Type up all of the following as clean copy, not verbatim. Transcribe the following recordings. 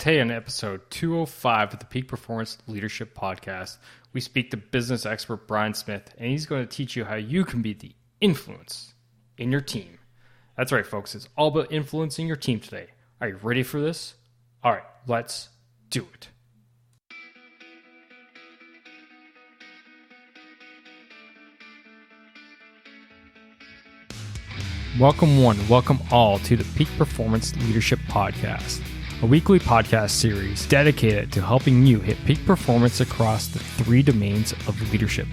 Today on episode 205 of the Peak Performance Leadership Podcast, we speak to business expert Brian Smith, and he's going to teach you how you can be the influence in your team. That's right, folks. It's all about influencing your team today. Are you ready for this? All right, let's do it. Welcome one, welcome all to the Peak Performance Leadership Podcast, a weekly podcast series dedicated to helping you hit peak performance across the three domains of leadership.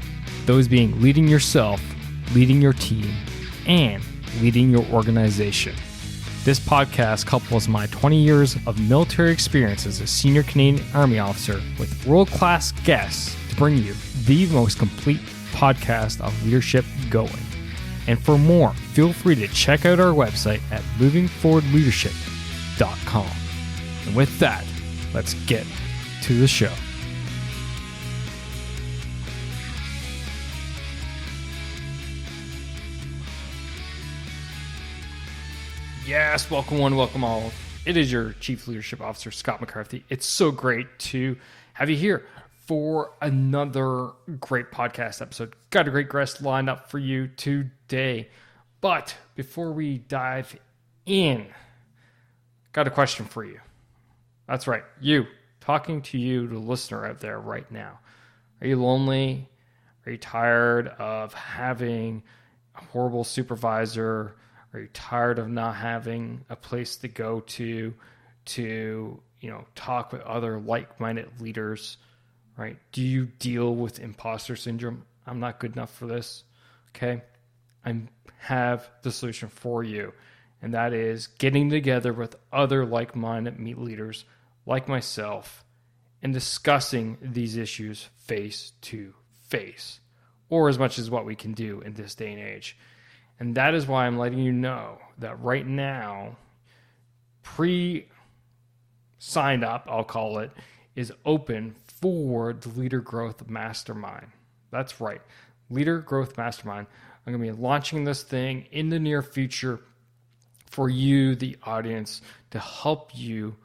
Those being leading yourself, leading your team, and leading your organization. This podcast couples my 20 years of military experience as a senior Canadian Army officer with world-class guests to bring you the most complete podcast of leadership going. And for more, feel free to check out our website at movingforwardleadership.com. And with that, let's get to the show. Yes, welcome one, welcome all. It is your Chief Leadership Officer, Scott McCarthy. It's so great to have you here for another great podcast episode. Got a great guest lined up for you today. But before we dive in, got a question for you. That's right, you, talking to you, the listener out there right now. Are you lonely? Are you tired of having a horrible supervisor? Are you tired of not having a place to go to talk with other like-minded leaders? Right? Do you deal with imposter syndrome? I'm not good enough for this. Okay? I have the solution for you. And that is getting together with other like-minded leaders like myself and discussing these issues face to face, or as much as what we can do in this day and age. And that is why I'm letting you know that right now, pre-signed up, I'll call it, is open for the Leader Growth Mastermind. That's right, Leader Growth Mastermind. I'm going to be launching this thing in the near future for you, the audience, to help you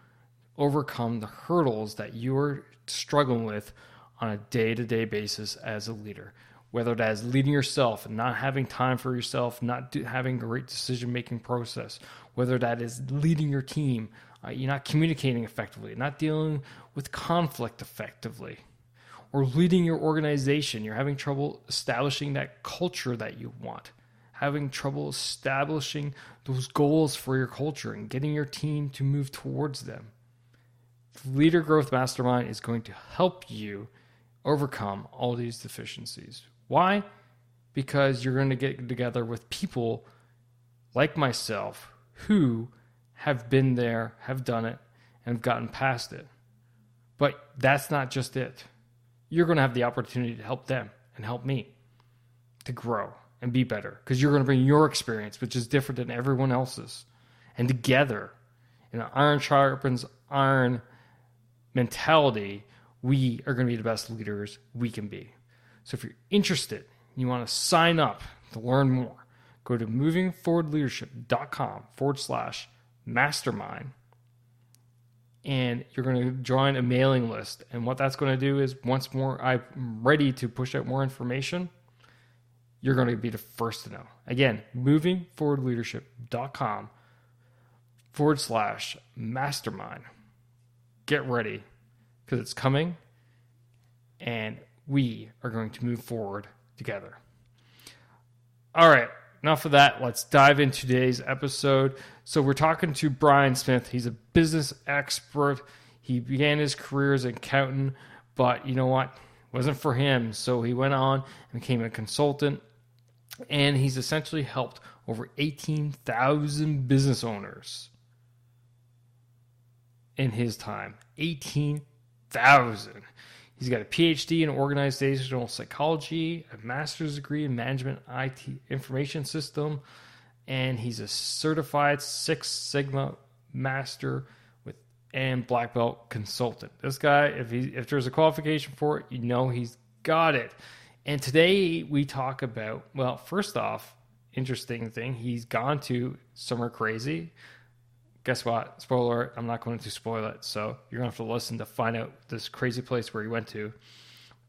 overcome the hurdles that you're struggling with on a day-to-day basis as a leader. Whether that is leading yourself and not having time for yourself, not having a great decision-making process, whether that is leading your team, you're not communicating effectively, not dealing with conflict effectively, or leading your organization, you're having trouble establishing that culture that you want, having trouble establishing those goals for your culture and getting your team to move towards them. The Leader Growth Mastermind is going to help you overcome all these deficiencies. Why? Because you're going to get together with people like myself who have been there, have done it, and have gotten past it. But that's not just it. You're going to have the opportunity to help them and help me to grow and be better, because you're going to bring your experience, which is different than everyone else's. And together, in an iron sharpens iron mentality, we are going to be the best leaders we can be. So if you're interested, you want to sign up to learn more, go to movingforwardleadership.com/mastermind, and you're going to join a mailing list. And what that's going to do is, once more I'm ready to push out more information, you're going to be the first to know. Again, movingforwardleadership.com/mastermind. Get ready, because it's coming, and we are going to move forward together. All right, enough of that. Let's dive into today's episode. So we're talking to Brian Smith. He's a business expert. He began his career as an accountant, but you know what? It wasn't for him. So he went on and became a consultant, and he's essentially helped over 18,000 business owners in his time. 18,000. He's got a PhD in organizational psychology, a master's degree in management IT information system, and he's a certified Six Sigma master and black belt consultant. This guy, if there's a qualification for it, you know he's got it. And today we talk about, well, first off, interesting thing, he's gone to Summer Crazy, guess what? Spoiler alert, I'm not going to spoil it. So you're going to have to listen to find out this crazy place where he went to.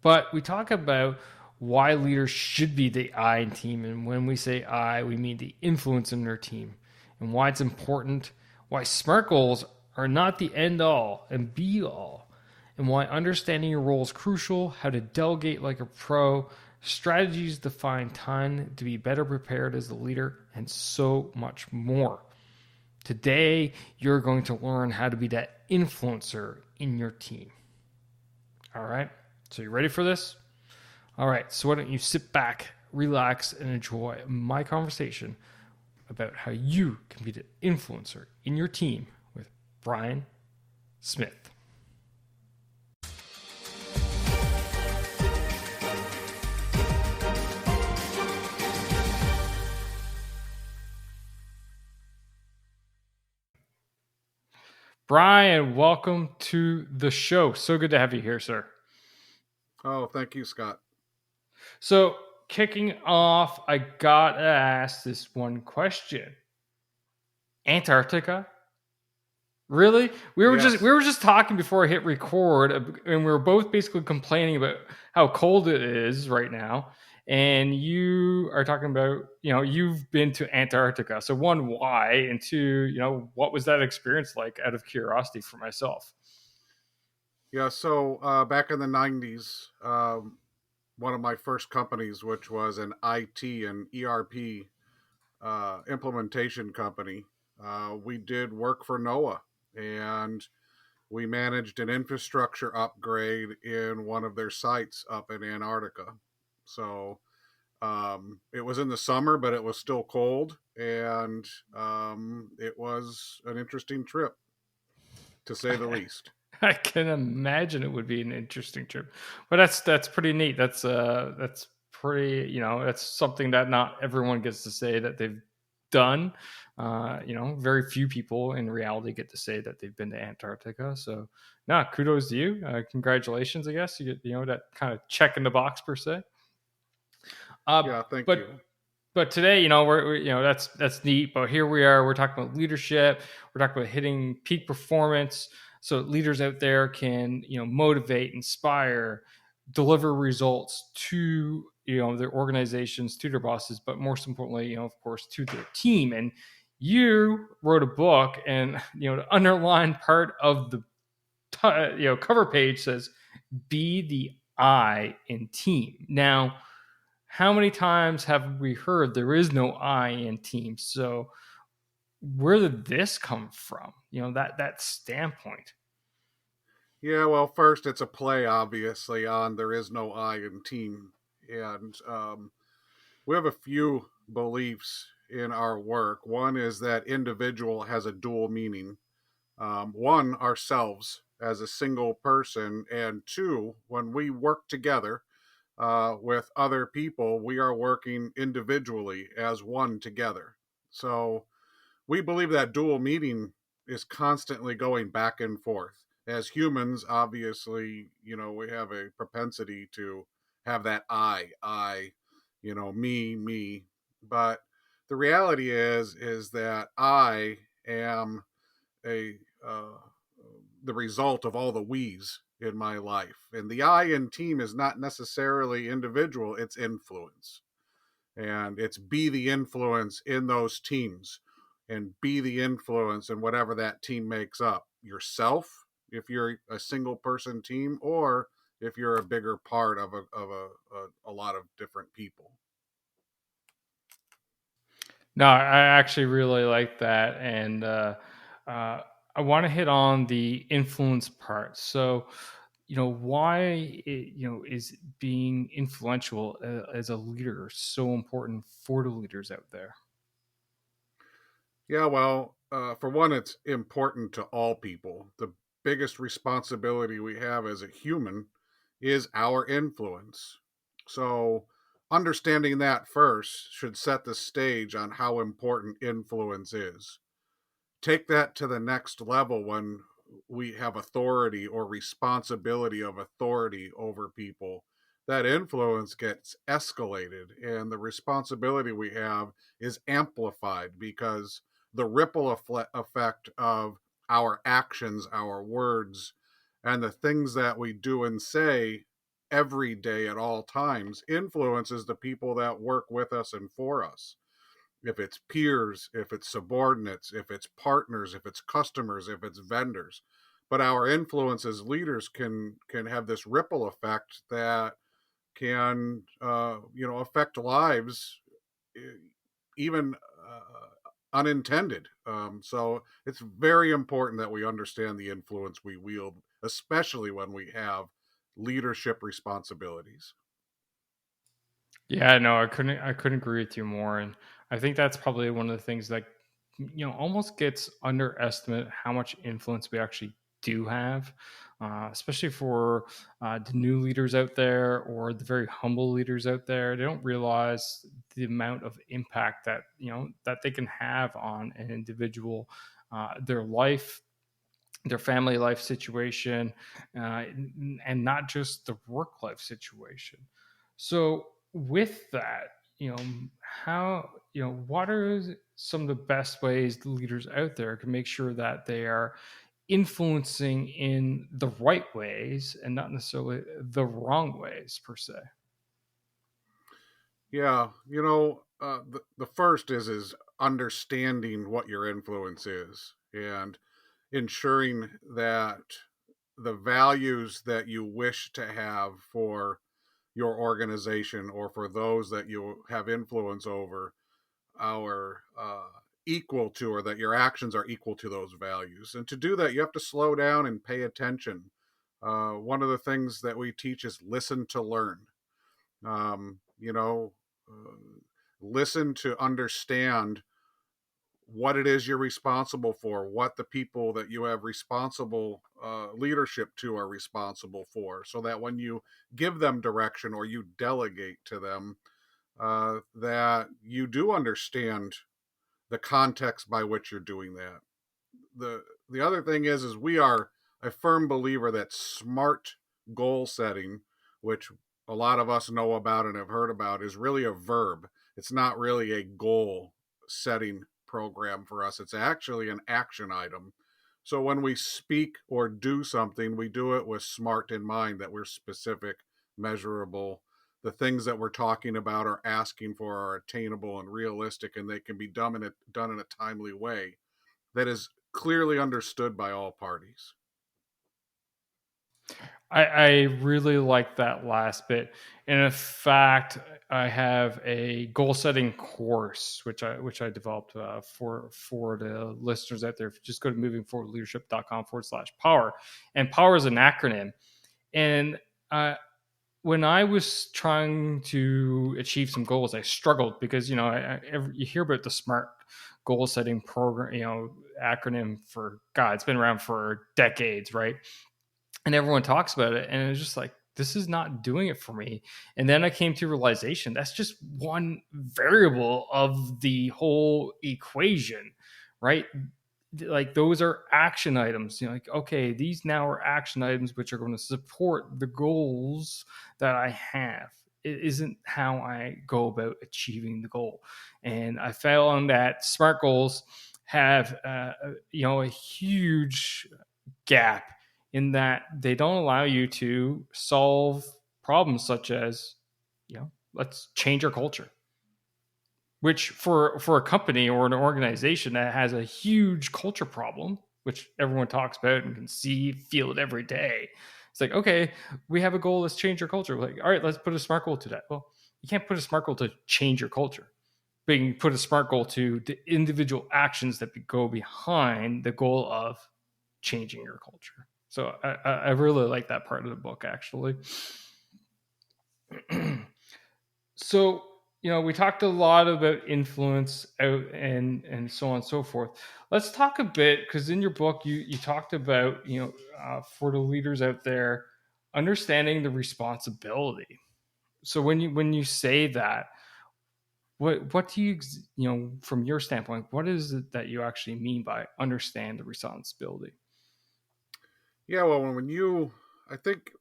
But we talk about why leaders should be the I in team. And when we say I, we mean the influence in their team and why it's important, why SMART goals are not the end all and be all, and why understanding your role is crucial, how to delegate like a pro, strategies to find time to be better prepared as a leader, and so much more. Today, you're going to learn how to be that influencer in your team. All right, so you ready for this? All right, so why don't you sit back, relax, and enjoy my conversation about how you can be the influencer in your team with Brian Smith. Brian, welcome to the show. So good to have you here, sir. Oh, thank you, Scott. So, kicking off, I got to ask this one question. Antarctica? Really? Yes. We were just talking before I hit record, and we were both basically complaining about how cold it is right now. And you are talking about, you've been to Antarctica. So one, why? And two, what was that experience like out of curiosity for myself? Yeah. So back in the 90s, one of my first companies, which was an IT and ERP implementation company, we did work for NOAA, and we managed an infrastructure upgrade in one of their sites up in Antarctica. So it was in the summer, but it was still cold, and it was an interesting trip, to say the least. I can imagine it would be an interesting trip, but that's pretty neat. That's pretty, that's something that not everyone gets to say that they've done. Very few people in reality get to say that they've been to Antarctica. So, nah, kudos to you. Congratulations, I guess you get that kind of check in the box per se. Yeah, thank But you. today, that's neat. But here we are. We're talking about leadership. We're talking about hitting peak performance. So leaders out there can motivate, inspire, deliver results to their organizations, to their bosses, but most importantly, of course, to their team. And you wrote a book, and the underlying part of the cover page says, "Be the I in team." Now, how many times have we heard there is no I in team? So where did this come from? That standpoint. Yeah, well, first it's a play, obviously, on there is no I in team. And we have a few beliefs in our work. One is that individual has a dual meaning. One, ourselves as a single person, and two, when we work together with other people, we are working individually as one together. So we believe that dual meaning is constantly going back and forth. As humans, obviously, we have a propensity to have that I, me. But the reality is that I am a the result of all the we's in my life. And the I in team is not necessarily individual, it's influence. And it's be the influence in those teams, and be the influence in whatever that team makes up. Yourself, if you're a single person team, or if you're a bigger part of a lot of different people. No, I actually really like that. And I want to hit on the influence part. So, why is being influential as a leader so important for the leaders out there? Yeah, well, for one, it's important to all people. The biggest responsibility we have as a human is our influence. So, understanding that first should set the stage on how important influence is. Take that to the next level when we have authority or responsibility of authority over people. That influence gets escalated, and the responsibility we have is amplified because the ripple effect of our actions, our words, and the things that we do and say every day at all times influences the people that work with us and for us. If it's peers, if it's subordinates, if it's partners, if it's customers, if it's vendors. But our influence as leaders can have this ripple effect that can affect lives, even unintended. So it's very important that we understand the influence we wield, especially when we have leadership responsibilities. Yeah, no, I couldn't agree with you more. And I think that's probably one of the things that almost gets underestimated how much influence we actually do have, especially for the new leaders out there or the very humble leaders out there. They don't realize the amount of impact that that they can have on an individual, their life, their family life situation, and not just the work life situation. So, with that, how, what are some of the best ways the leaders out there can make sure that they are influencing in the right ways and not necessarily the wrong ways, per se? Yeah, the first is understanding what your influence is and ensuring that the values that you wish to have for your organization or for those that you have influence over are equal to, or that your actions are equal to those values. And to do that, you have to slow down and pay attention. One of the things that we teach is listen to learn. um, you know, uh, Listen to understand what it is you're responsible for, what the people that you have responsible leadership to are responsible for, so that when you give them direction or you delegate to them, that you do understand the context by which you're doing that. The other thing is we are a firm believer that smart goal setting, which a lot of us know about and have heard about, is really a verb. It's not really a goal setting program for us. It's actually an action item. So when we speak or do something, we do it with smart in mind, that we're specific, measurable. The things that we're talking about or asking for are attainable and realistic, and they can be done in a timely way that is clearly understood by all parties. I really like that last bit. And in fact, I have a goal setting course which I developed for the listeners out there. If you just go to movingforwardleadership.com/power, and power is an acronym. And when I was trying to achieve some goals, I struggled because you hear about the SMART goal setting program, acronym for God. It's been around for decades, right? And everyone talks about it, and it's just like, this is not doing it for me. And then I came to realization that's just one variable of the whole equation, right? Like, those are action items, like, okay, these now are action items which are going to support the goals that I have. It isn't how I go about achieving the goal. And I found that SMART goals have a huge gap in that they don't allow you to solve problems such as, let's change our culture, which for a company or an organization that has a huge culture problem, which everyone talks about and can see, feel it every day. It's like, okay, we have a goal, let's change our culture. We're like, all right, let's put a SMART goal to that. Well, you can't put a SMART goal to change your culture, but you can put a SMART goal to the individual actions that go behind the goal of changing your culture. So I really like that part of the book, actually. So, we talked a lot about influence out and so on and so forth. Let's talk a bit, because in your book you talked about, for the leaders out there, understanding the responsibility. So when you say that, what do from your standpoint, what is it that you actually mean by understand the responsibility? Yeah, well, I think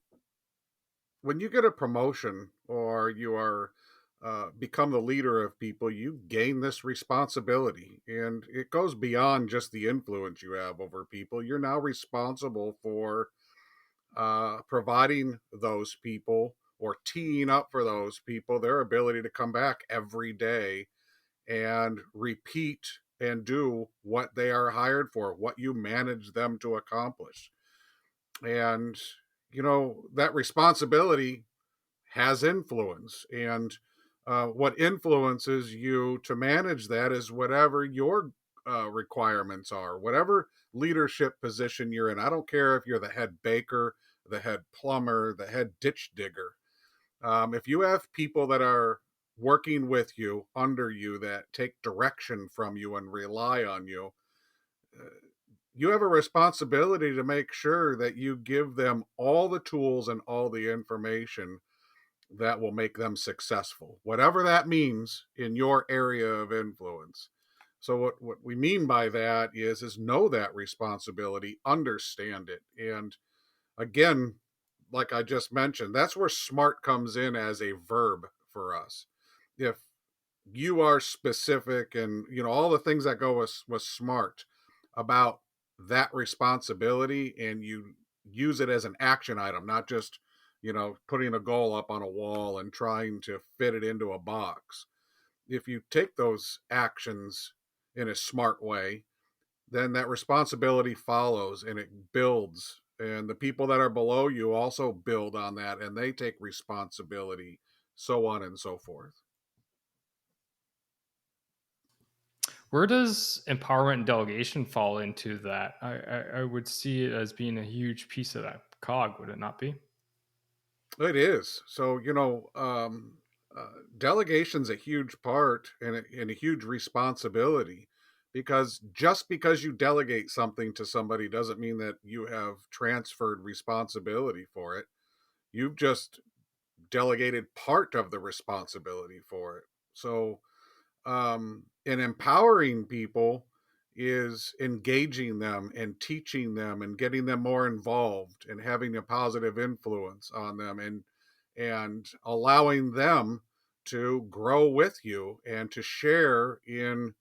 when you get a promotion or you are become the leader of people, you gain this responsibility. And it goes beyond just the influence you have over people. You're now responsible for providing those people or teeing up for those people their ability to come back every day and repeat and do what they are hired for, what you manage them to accomplish. And, that responsibility has influence. And what influences you to manage that is whatever your requirements are, whatever leadership position you're in. I don't care if you're the head baker, the head plumber, the head ditch digger. If you have people that are working with you, under you, that take direction from you and rely on you, uh, you have a responsibility to make sure that you give them all the tools and all the information that will make them successful, whatever that means in your area of influence. So what we mean by that is know that responsibility, understand it. And again, like I just mentioned, that's where smart comes in as a verb for us. If you are specific and all the things that go with smart about that responsibility, and you use it as an action item, not just putting a goal up on a wall and trying to fit it into a box. If you take those actions in a smart way, then that responsibility follows and it builds, and the people that are below you also build on that and they take responsibility, so on and so forth. Where does empowerment and delegation fall into that? I would see it as being a huge piece of that cog, would it not be? It is. So, delegation's a huge part and a huge responsibility, because just because you delegate something to somebody doesn't mean that you have transferred responsibility for it. You've just delegated part of the responsibility for it. So, and empowering people is engaging them and teaching them and getting them more involved and having a positive influence on them, and allowing them to grow with you and to share in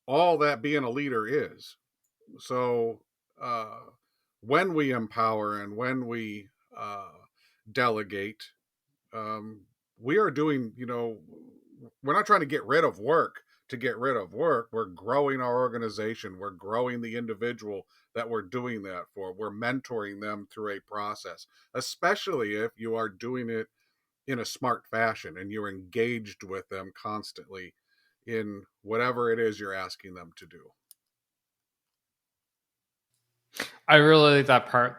all that being a leader is. So uh, when we empower and when we delegate, um, we are doing, we're not trying to get rid of work to get rid of work. We're growing our organization. We're growing the individual that we're doing that for. We're mentoring them through a process, especially if you are doing it in a smart fashion and you're engaged with them constantly in whatever it is you're asking them to do. I really like that part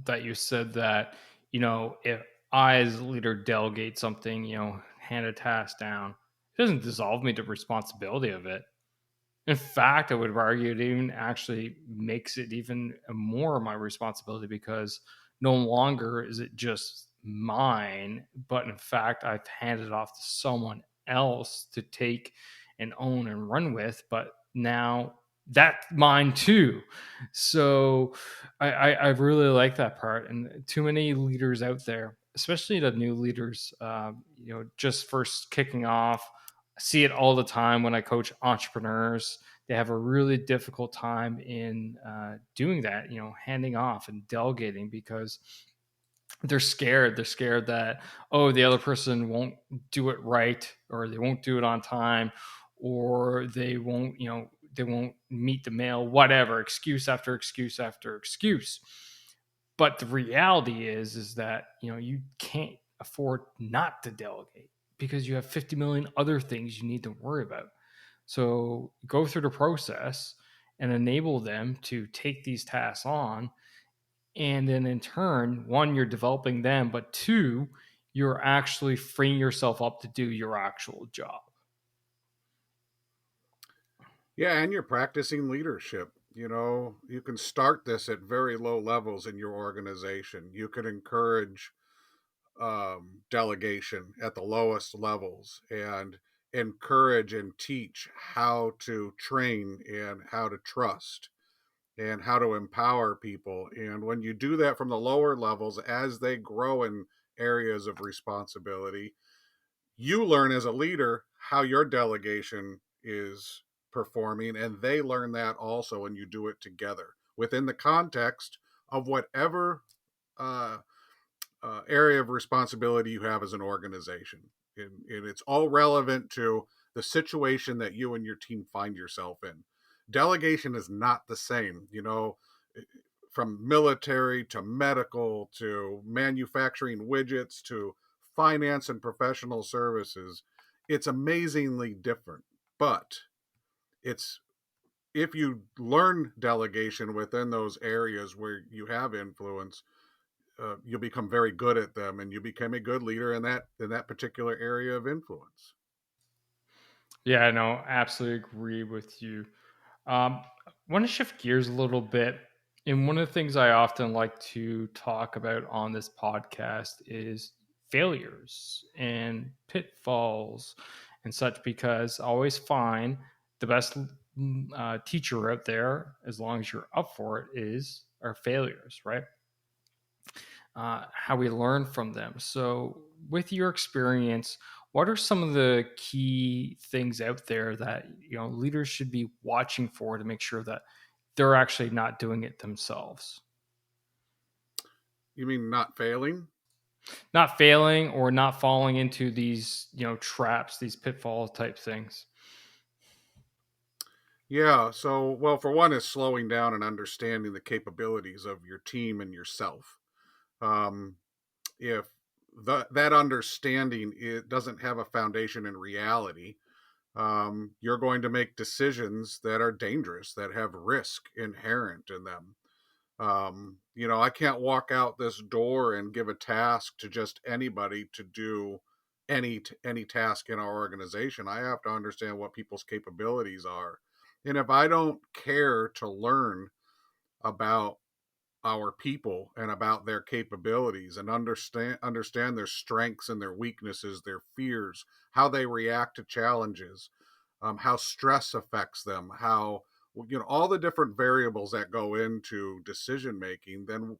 that you said that, if I as a leader delegate something, hand a task down, it doesn't dissolve me to responsibility of it. In fact, I would argue it even actually makes it even more my responsibility, because no longer is it just mine, but in fact, I've handed it off to someone else to take and own and run with. But now that's mine too. So I really like that part. And too many leaders out there, especially the new leaders, just first kicking off, see it all the time when I coach entrepreneurs. They have a really difficult time in doing that, handing off and delegating, because they're scared. They're scared that, oh, the other person won't do it right, or they won't do it on time, or they won't meet the mail, whatever, excuse after excuse after excuse. But the reality is that, you can't afford not to delegate, because you have 50 million other things you need to worry about. So go through the process and enable them to take these tasks on. And then in turn, one, you're developing them, but two, you're actually freeing yourself up to do your actual job. Yeah, and you're practicing leadership. You can start this at very low levels in your organization. You can encourage delegation at the lowest levels and encourage and teach how to train and how to trust and how to empower people. And when you do that from the lower levels, as they grow in areas of responsibility, you learn as a leader how your delegation is performing, and they learn that also, and you do it together within the context of whatever uh, area of responsibility you have as an organization. And it's all relevant to the situation that you and your team find yourself in. Delegation is not the same, from military to medical to manufacturing widgets to finance and professional services. It's amazingly different, but it's if you learn delegation within those areas where you have influence, you'll become very good at them, and you become a good leader in that particular area of influence. Yeah, I know, absolutely agree with you. I want to shift gears a little bit. And one of the things I often like to talk about on this podcast is failures and pitfalls and such, because I always find the best teacher out there, as long as you're up for it, is our failures, right? How we learn from them. So, with your experience, what are some of the key things out there that leaders should be watching for to make sure that they're actually not doing it themselves, You mean not failing? not failing or not falling into these traps, these pitfall type things? Yeah. So, well, for one, is slowing down and understanding the capabilities of your team and yourself. Um, if that understanding it doesn't have a foundation in reality, you're going to make decisions that are dangerous, that have risk inherent in them. I can't walk out this door and give a task to just anybody to do any task in our organization. I have to understand what people's capabilities are, and if I don't care to learn about our people and about their capabilities and understand their strengths and their weaknesses, their fears, how they react to challenges, how stress affects them, how all the different variables that go into decision making, then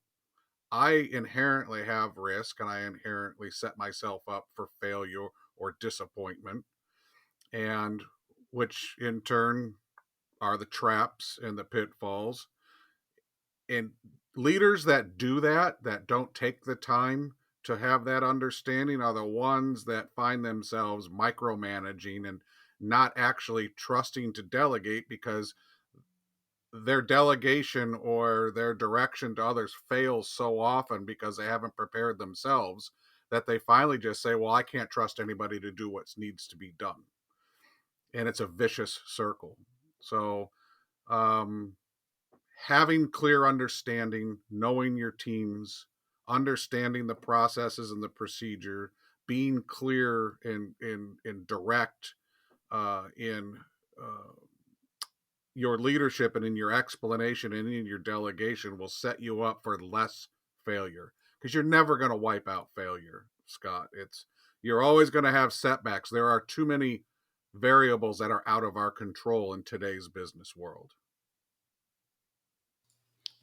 I inherently have risk, and I inherently set myself up for failure or disappointment, and which in turn are the traps and the pitfalls. And leaders that do that don't take the time to have that understanding, are the ones that find themselves micromanaging and not actually trusting to delegate, because their delegation or their direction to others fails so often because they haven't prepared themselves, that they finally just say, well, I can't trust anybody to do what needs to be done. And it's a vicious circle. So um, having clear understanding, knowing your teams, understanding the processes and the procedure, being clear and direct in your leadership and in your explanation and in your delegation will set you up for less failure, because you're never going to wipe out failure, Scott. You're always going to have setbacks. There are too many variables that are out of our control in today's business world.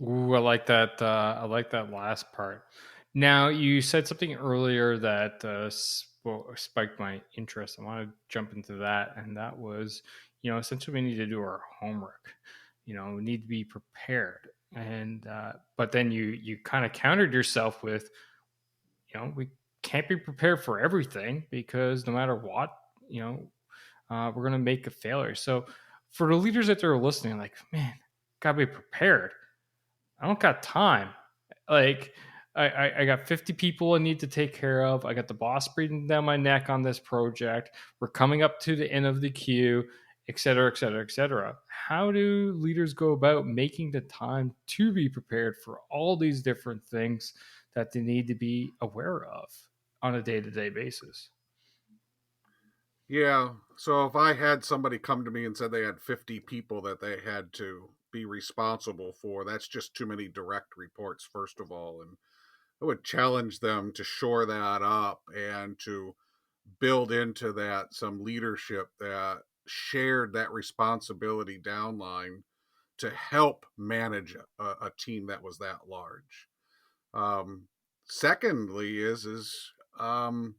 Ooh, I like that. I like that last part. Now, you said something earlier that spiked my interest. I want to jump into that, and that was, essentially, we need to do our homework. We need to be prepared, and but then you kind of countered yourself with, we can't be prepared for everything, because no matter what, we're going to make a failure. So, for the leaders that are listening, like, man, gotta be prepared. I don't got time. Like, I got 50 people I need to take care of. I got the boss breathing down my neck on this project. We're coming up to the end of the queue, et cetera, et cetera, et cetera. How do leaders go about making the time to be prepared for all these different things that they need to be aware of on a day-to-day basis? Yeah. So if I had somebody come to me and said they had 50 people that they had to be responsible for, that's just too many direct reports, first of all. And I would challenge them to shore that up and to build into that some leadership that shared that responsibility downline to help manage a team that was that large. Um, Secondly, is um,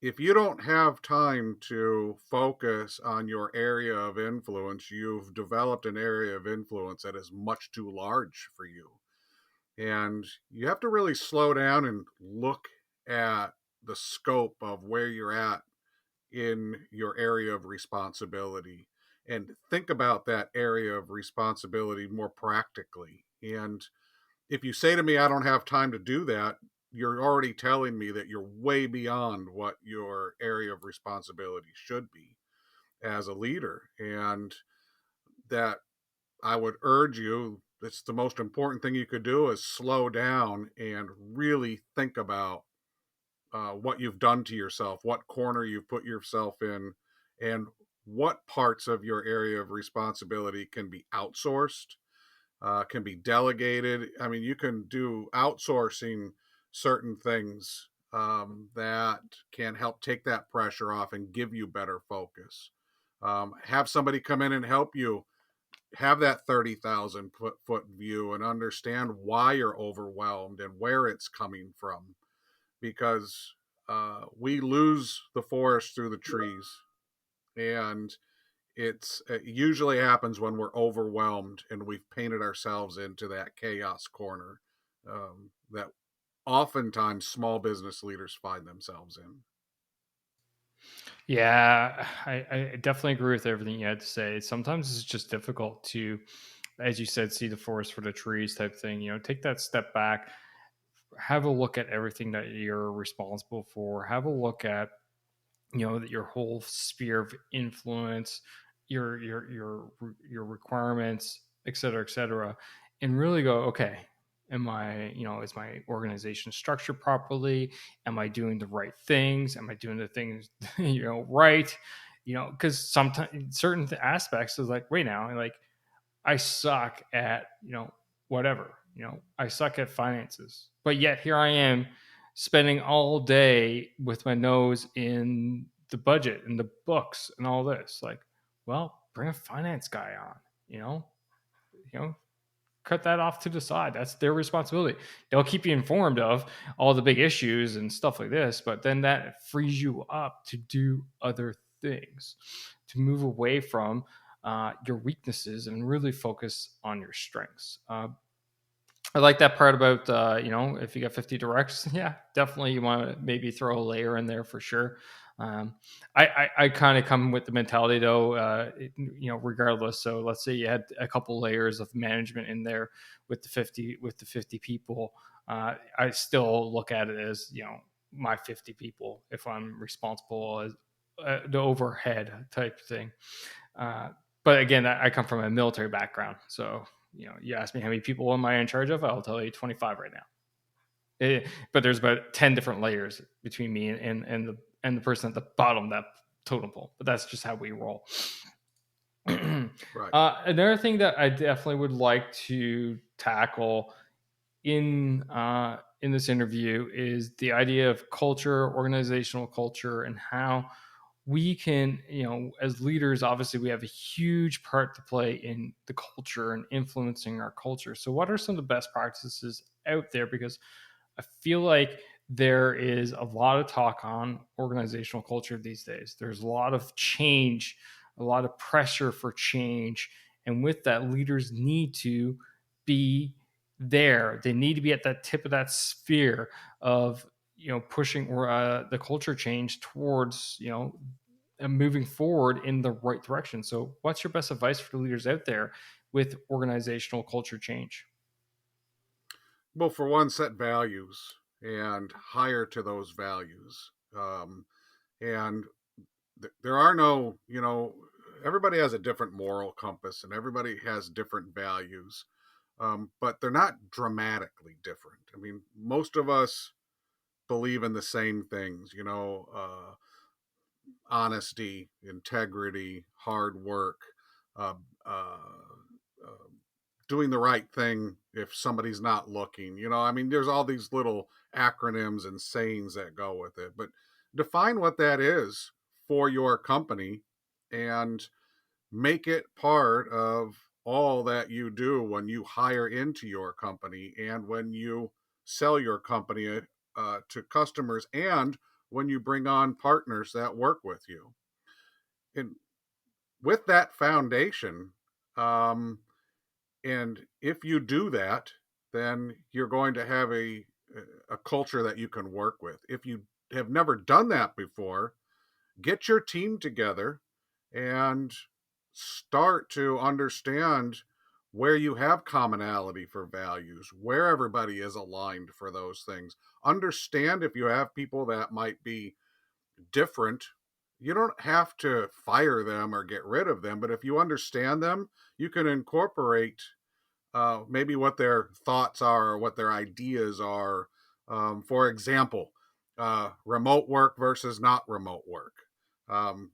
if you don't have time to focus on your area of influence, you've developed an area of influence that is much too large for you. And you have to really slow down and look at the scope of where you're at in your area of responsibility and think about that area of responsibility more practically. And if you say to me, I don't have time to do that, you're already telling me that you're way beyond what your area of responsibility should be as a leader. And that I would urge you, it's the most important thing you could do is slow down and really think about what you've done to yourself, what corner you've put yourself in, and what parts of your area of responsibility can be outsourced, can be delegated. I mean, you can do outsourcing certain things that can help take that pressure off and give you better focus. Have somebody come in and help you have that 30,000 foot view and understand why you're overwhelmed and where it's coming from, because we lose the forest through the trees, and it usually happens when we're overwhelmed and we've painted ourselves into that chaos corner that oftentimes small business leaders find themselves in. Yeah, I definitely agree with everything you had to say. Sometimes it's just difficult to, as you said, see the forest for the trees type thing. Take that step back, have a look at everything that you're responsible for, have a look at your whole sphere of influence, your requirements, et cetera, and really go, okay, is my organization structured properly? Am I doing the right things? Am I doing the things right? Because sometimes certain aspects is like, wait now, like I suck at, whatever, I suck at finances, but yet here I am spending all day with my nose in the budget and the books and all this. Like, well, bring a finance guy on, you know, you know, cut that off to the side. That's their responsibility. They'll keep you informed of all the big issues and stuff like this, but then that frees you up to do other things, to move away from your weaknesses and really focus on your strengths. I like that part about if you got 50 directs, yeah, definitely you want to maybe throw a layer in there for sure. Um, I kind of come with the mentality though, regardless. So let's say you had a couple layers of management in there with the 50 people. I still look at it as my 50 people if I'm responsible as the overhead type thing. But again, I come from a military background, so you ask me how many people am I in charge of, I'll tell you 25 right now. But there's about 10 different layers between me and the person at the bottom of that totem pole. But that's just how we roll. Right. Another thing that I definitely would like to tackle in this interview is the idea of culture, organizational culture, and how we can, as leaders, obviously we have a huge part to play in the culture and influencing our culture. So what are some of the best practices out there? Because I feel like there is a lot of talk on organizational culture these days. There's a lot of change, a lot of pressure for change. And with that, leaders need to be there. They need to be at that tip of that sphere of, pushing the culture change towards, and moving forward in the right direction. So, what's your best advice for the leaders out there with organizational culture change? Well, for one, set values and hire to those values. And there are no, everybody has a different moral compass and everybody has different values, but they're not dramatically different. I mean, most of us believe in the same things, honesty, integrity, hard work, uh, uh, uh, doing the right thing if somebody's not looking. I mean, there's all these little acronyms and sayings that go with it, but define what that is for your company and make it part of all that you do when you hire into your company and when you sell your company to customers and when you bring on partners that work with you. And with that foundation, um, and if you do that, then you're going to have a culture that you can work with. If you have never done that before, get your team together and start to understand where you have commonality for values, where everybody is aligned for those things. Understand if you have people that might be different. You don't have to fire them or get rid of them, but if you understand them, you can incorporate maybe what their thoughts are or what their ideas are. For example, remote work versus not remote work.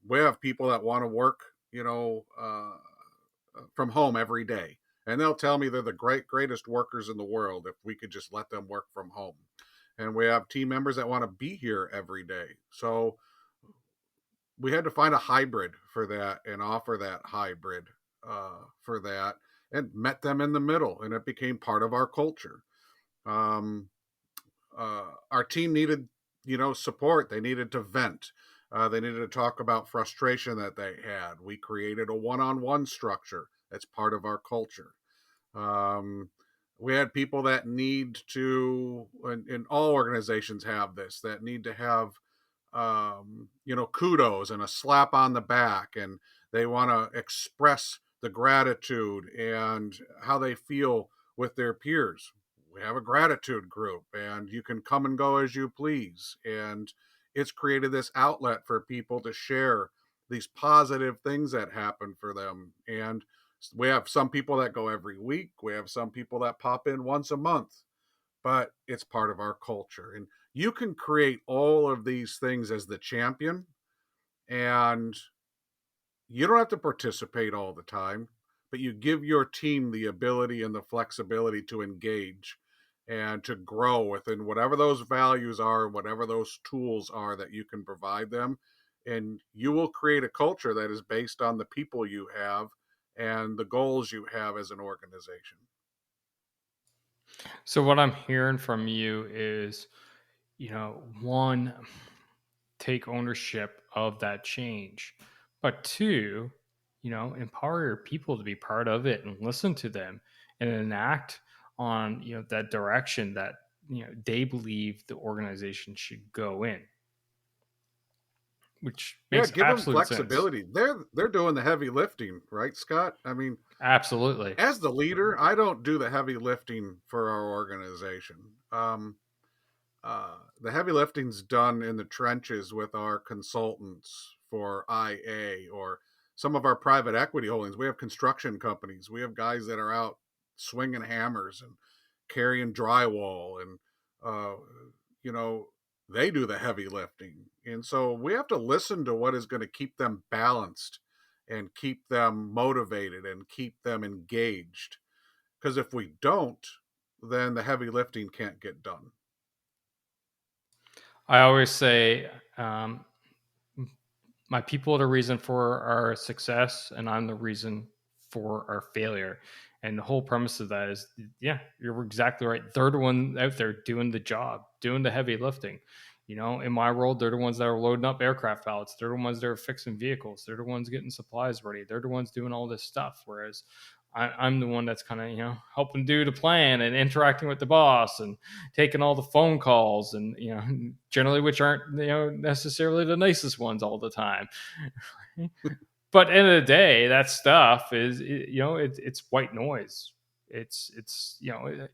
We have people that want to work, from home every day, and they'll tell me they're the greatest workers in the world if we could just let them work from home. And we have team members that want to be here every day. So we had to find a hybrid for that and offer that hybrid for that, and met them in the middle, and it became part of our culture. Um, our team needed, support. They needed to vent. They needed to talk about frustration that they had. We created a one-on-one structure that's part of our culture. Um, we had people that need to, and all organizations have this, that need to have kudos and a slap on the back, and they want to express the gratitude and how they feel with their peers. We have a gratitude group, and you can come and go as you please. And it's created this outlet for people to share these positive things that happen for them. And we have some people that go every week. We have some people that pop in once a month, but it's part of our culture. And you can create all of these things as the champion, and you don't have to participate all the time, but you give your team the ability and the flexibility to engage and to grow within whatever those values are, whatever those tools are that you can provide them. And you will create a culture that is based on the people you have and the goals you have as an organization. So what I'm hearing from you is, one, take ownership of that change, but two, empower your people to be part of it and listen to them and enact on, that direction that, they believe the organization should go in, which Yeah, makes give them absolute sense. flexibility. They're doing the heavy lifting, right, Scott? I mean, Absolutely. as the leader, I don't do the heavy lifting for our organization. The heavy lifting's done in the trenches with our consultants for IA or some of our private equity holdings. We have construction companies. We have guys that are out swinging hammers and carrying drywall, and uh, you know they do the heavy lifting. And so we have to listen to what is going to keep them balanced and keep them motivated and keep them engaged. Because if we don't, then the heavy lifting can't get done. I always say, my people are the reason for our success, and I'm the reason for our failure. And the whole premise of that is, yeah, you're exactly right. They're the one out there doing the job, doing the heavy lifting. In my world, they're the ones that are loading up aircraft pallets. They're the ones that are fixing vehicles. They're the ones getting supplies ready. They're the ones doing all this stuff. Whereas I'm the one that's kind of, helping do the plan and interacting with the boss and taking all the phone calls, and generally, which aren't necessarily the nicest ones all the time. But end of the day, that stuff is, it's white noise. It's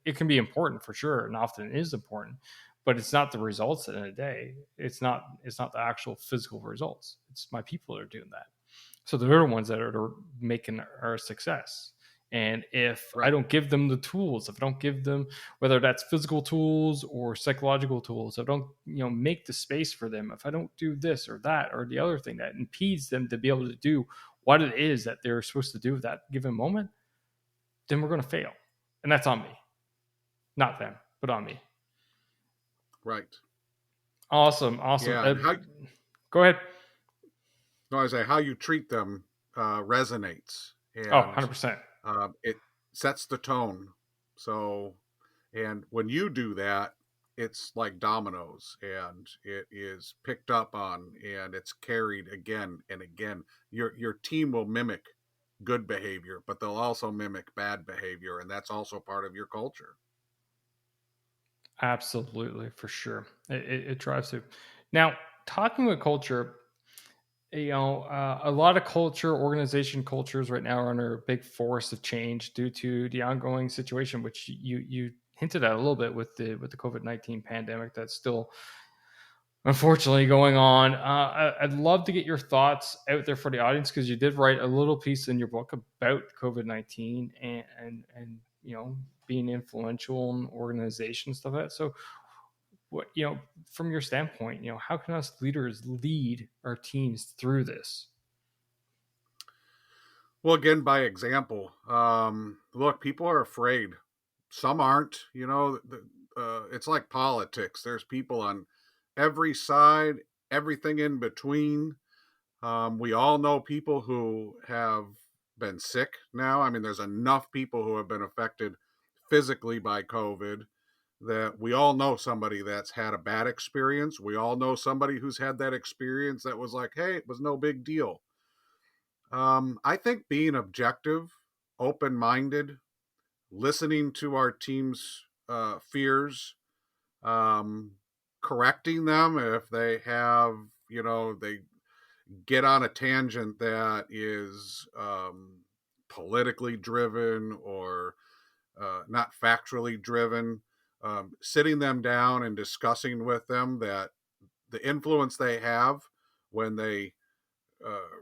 it can be important for sure, and often is important, but it's not the results at the end of the day. It's not the actual physical results. It's my people that are doing that. So they're the ones that are making our success. And if I Right. don't give them the tools, if I don't give them, whether that's physical tools or psychological tools, if I don't, make the space for them, if I don't do this or that or the other thing that impedes them to be able to do what it is that they're supposed to do at that given moment, then we're going to fail. And that's on me. Not them, but on me. Right. Awesome. Awesome. Yeah, and how Go ahead. no, I say how you treat them resonates, Oh, and 100%. it sets the tone. So, and when you do that, it's like dominoes, and it is picked up on and it's carried again and again. Your team will mimic good behavior, but they'll also mimic bad behavior, and that's also part of your culture. Absolutely, for sure. It drives it. Now, talking with culture, a lot of organization cultures right now are under a big force of change due to the ongoing situation, which you hinted at a little bit with the COVID-19 pandemic that's still unfortunately going on. I'd love to get your thoughts out there for the audience, because you did write a little piece in your book about COVID-19 and being influential in organizations, stuff like that. So what, from your standpoint, how can us leaders lead our teams through this? Well, again, by example. Look, people are afraid. Some aren't. It's like politics. There's people on every side, everything in between. We all know people who have been sick now. I mean, there's enough people who have been affected physically by COVID that we all know somebody that's had a bad experience. We all know somebody who's had that experience that was like, hey, it was no big deal. I think being objective, open minded, listening to our team's fears, um, correcting them if they have, they get on a tangent that is politically driven or not factually driven, sitting them down and discussing with them that the influence they have when they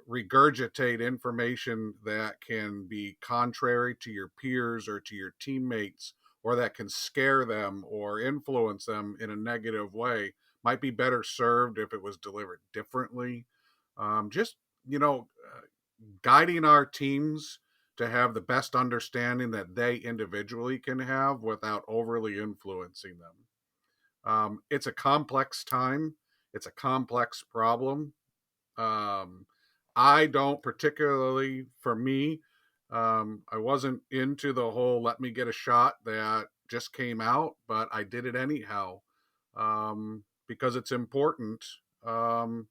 regurgitate information that can be contrary to your peers or to your teammates, or that can scare them or influence them in a negative way, might be better served if it was delivered differently. Just, you know, guiding our teams to have the best understanding that they individually can have without overly influencing them. It's a complex time, it's a complex problem. Um, I don't particularly, for me, I wasn't into the whole let me get a shot that just came out, but I did it anyhow because it's important for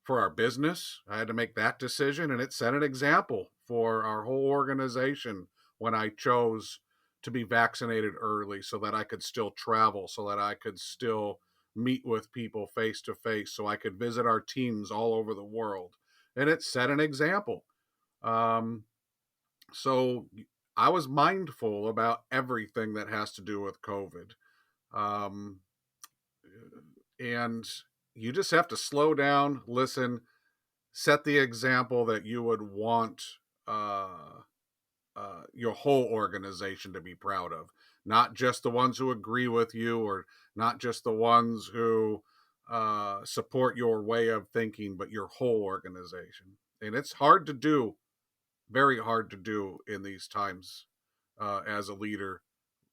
our business. I had to make that decision, and it set an example for our whole organization when I chose to be vaccinated early so that I could still travel, so that I could still meet with people face to face, so I could visit our teams all over the world. And it set an example. Um, so I was mindful about everything that has to do with COVID. Um, and you just have to slow down, listen, set the example that you would want your whole organization to be proud of, not just the ones who agree with you, or not just the ones who support your way of thinking, but your whole organization. And it's hard to do, very hard to do in these times as a leader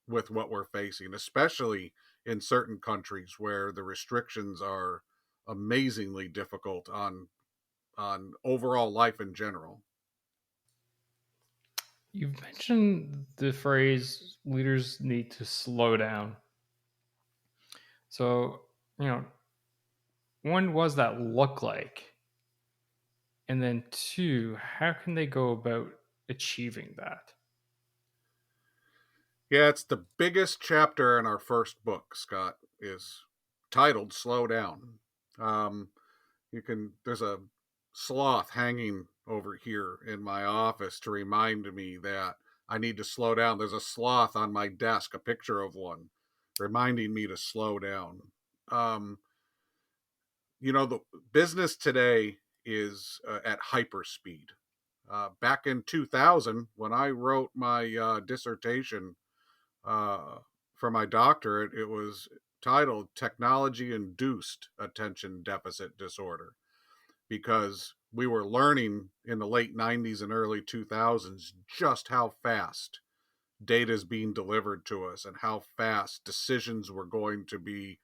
with what we're facing, especially in certain countries where the restrictions are amazingly difficult on overall life in general. You've mentioned the phrase leaders need to slow down. So, you know, one, what does that look like? And then two, how can they go about achieving that? Yeah, it's the biggest chapter in our first book, Scott, is titled Slow Down. Um, there's a sloth hanging over here in my office to remind me that I need to slow down. There's a sloth on my desk, a picture of one, reminding me to slow down. Um, the business today is at hyperspeed. Back in 2000, when I wrote my dissertation uh, for my doctorate, it was titled Technology Induced Attention Deficit Disorder, because we were learning in the late 90s and early 2000s just how fast data is being delivered to us and how fast decisions were going to be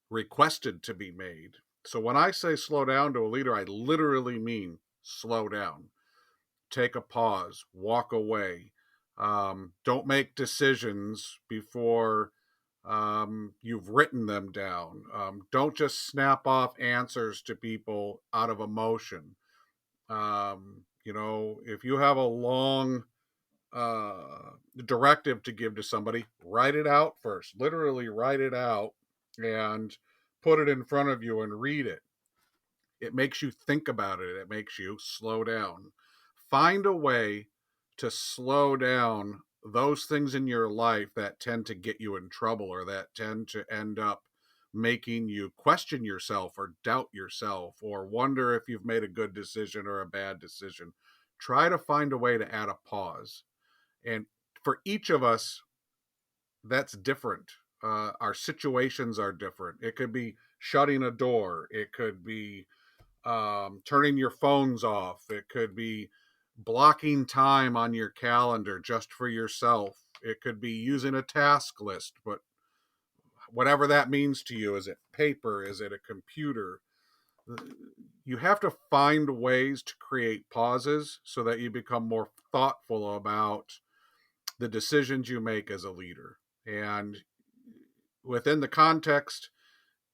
requested to be made. So when I say slow down to a leader, I literally mean slow down. Take a pause, walk away. Don't make decisions before You've written them down. Don't just snap off answers to people out of emotion. If you have a long directive to give to somebody, write it out first. Literally write it out and put it in front of you and read it. It makes you think about it. It makes you slow down. Find a way to slow down those things in your life that tend to get you in trouble or that tend to end up making you question yourself or doubt yourself or wonder if you've made a good decision or a bad decision. Try to find a way to add a pause. And for each of us, that's different. Our situations are different. It could be shutting a door, it could be turning your phones off, it could be blocking time on your calendar just for yourself, it could be using a task list, but whatever that means to you, is it paper, is it a computer? You have to find ways to create pauses so that you become more thoughtful about the decisions you make as a leader. And within the context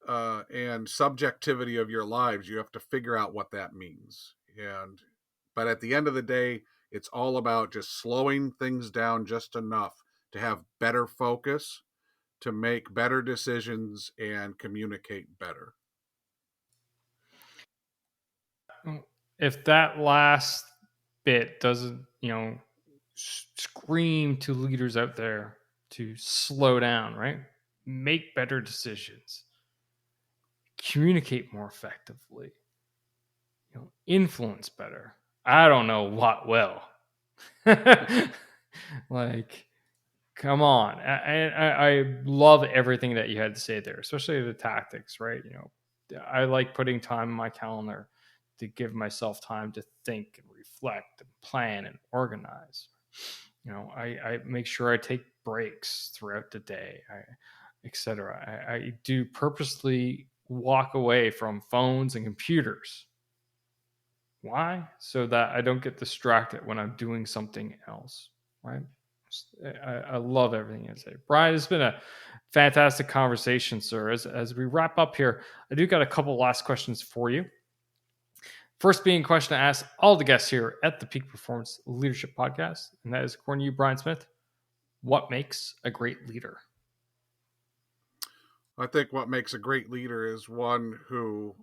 and subjectivity of your lives, you have to figure out what that means. But at the end of the day, it's all about just slowing things down just enough to have better focus, to make better decisions and communicate better. If that last bit doesn't, scream to leaders out there to slow down, right? Make better decisions, communicate more effectively, influence better. I don't know what will. Like, come on. I love everything that you had to say there, especially the tactics, right? I like putting time in my calendar to give myself time to think and reflect and plan and organize. I make sure I take breaks throughout the day, etc. I do purposely walk away from phones and computers. Why? So that I don't get distracted when I'm doing something else, right? I love everything you say. Brian, it's been a fantastic conversation, sir. As we wrap up here, I do got a couple last questions for you. First being a question I ask all the guests here at the Peak Performance Leadership Podcast, and that is according to you, Brian Smith, what makes a great leader? I think what makes a great leader is one who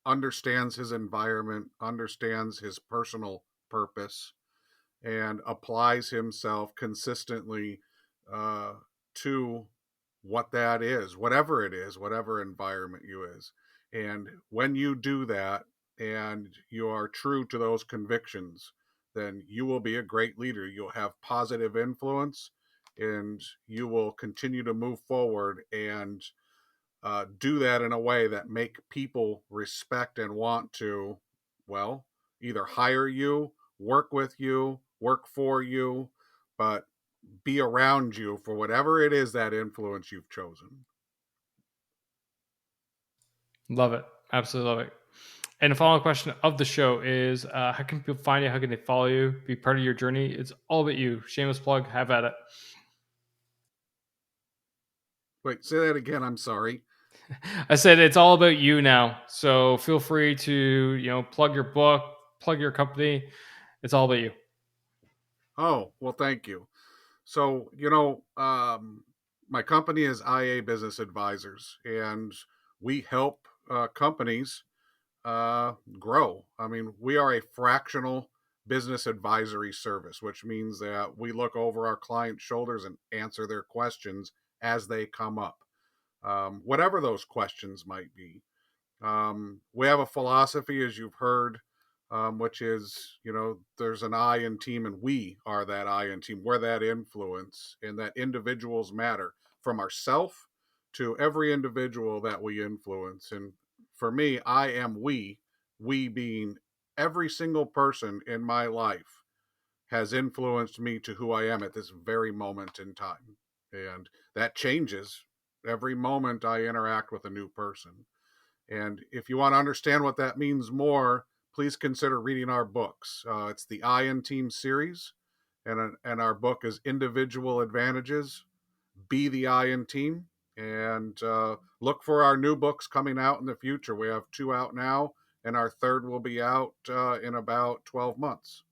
understands his environment, understands his personal purpose, and applies himself consistently uh, to what that is, whatever it is, whatever environment you is. And when you do that and you are true to those convictions, then you will be a great leader. You'll have positive influence and you will continue to move forward and do that in a way that make people respect and want to, well, either hire you, work with you, work for you, but be around you for whatever it is that influence you've chosen. Love it. Absolutely love it. And the final question of the show is how can people find you? How can they follow you? Be part of your journey? It's all about you. Shameless plug. Have at it. Wait, say that again. I'm sorry. I said it's all about you now. So feel free to, plug your book, plug your company. It's all about you. Oh, well, thank you. So, my company is IA Business Advisors, and we help companies grow. I mean, we are a fractional business advisory service, which means that we look over our clients' shoulders and answer their questions as they come up, whatever those questions might be. We have a philosophy, as you've heard, which is, there's an I in team, and we are that I in team. We're that influence, and that individuals matter from ourself to every individual that we influence. And for me, I am we being every single person in my life has influenced me to who I am at this very moment in time. And that changes every moment I interact with a new person. And if you want to understand what that means more, please consider reading our books. It's the I in Team series, and our book is Individual Advantages, Be the I in Team. And look for our new books coming out in the future. We have 2 out now, and our 3rd will be out in about 12 months.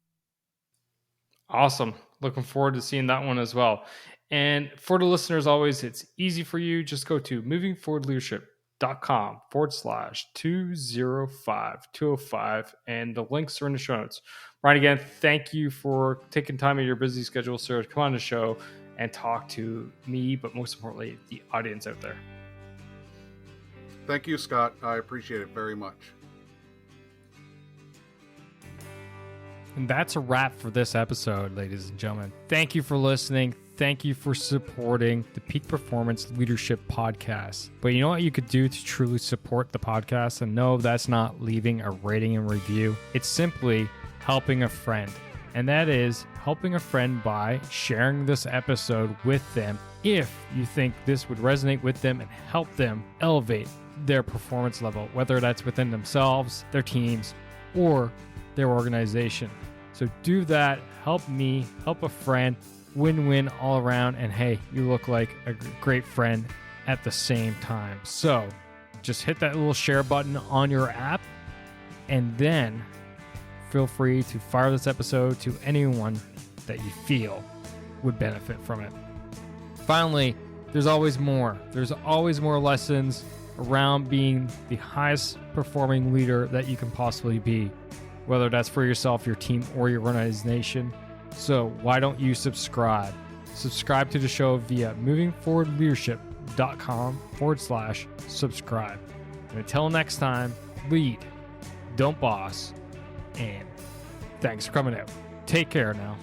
Awesome. Looking forward to seeing that one as well. And for the listeners, always, it's easy for you. Just go to movingforwardleadership.com/205, and the links are in the show notes. Ryan, again, thank you for taking time in your busy schedule, sir, to come on the show and talk to me, but most importantly, the audience out there. Thank you, Scott. I appreciate it very much. And that's a wrap for this episode, ladies and gentlemen. Thank you for listening. Thank you for supporting the Peak Performance Leadership Podcast. But you know what you could do to truly support the podcast? And no, that's not leaving a rating and review. It's simply helping a friend. And that is helping a friend by sharing this episode with them if you think this would resonate with them and help them elevate their performance level, whether that's within themselves, their teams, or their organization. So do that, help me, help a friend, win-win all around, and hey, you look like a great friend at the same time. So just hit that little share button on your app, and then feel free to fire this episode to anyone that you feel would benefit from it. Finally, there's always more. There's always more lessons around being the highest performing leader that you can possibly be, whether that's for yourself, your team, or your organization. So why don't you subscribe? Subscribe to the show via movingforwardleadership.com/subscribe. And until next time, lead, don't boss, and thanks for coming out. Take care now.